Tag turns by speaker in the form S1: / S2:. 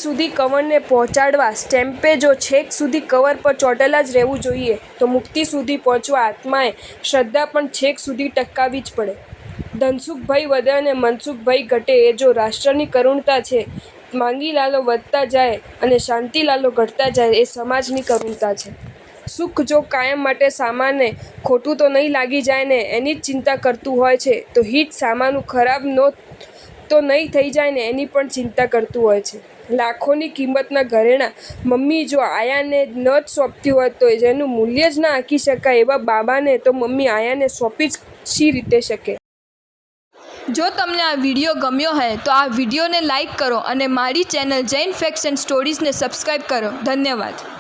S1: સુધી કવરને પહોંચાડવા સ્ટેમ્પે જો છેક સુધી કવર પર ચોંટેલા જ રહેવું જોઈએ તો મુક્તિ સુધી પહોંચવા આત્માએ શ્રદ્ધા પણ છેક સુધી ટકાવવી જ પડે. ધનસુખભાઈ વધે અને મનસુખભાઈ ઘટે એ જો રાષ્ટ્રની કરુણતા છે. માંગીલાલો વધતા જાય અને શાંતિલાલો ઘટતા જાય એ સમાજની કરુણતા છે. સુખ જો કાયમ માટે સામાને ખોટું તો નહીં લાગી જાય ને એની જ ચિંતા કરતું હોય છે તો હિત સામાનું ખરાબ તો નહીં થઈ જાય ને એની પણ ચિંતા કરતું હોય છે. લાખોની કિંમતના ઘરેણાં મમ્મી જો આયાને ન જ સોંપતી હોય તો જેનું મૂલ્ય જ ના આંકી શકાય એવા બાબાને તો મમ્મી આયાને સોંપી જ શી રીતે શકે.
S2: જો તમને આ વિડીયો ગમ્યો હોય તો આ વિડીયોને લાઈક કરો અને મારી ચેનલ જૈન ફેક્ટ્સ એન્ડ સ્ટોરીઝને સબસ્ક્રાઈબ કરો. ધન્યવાદ.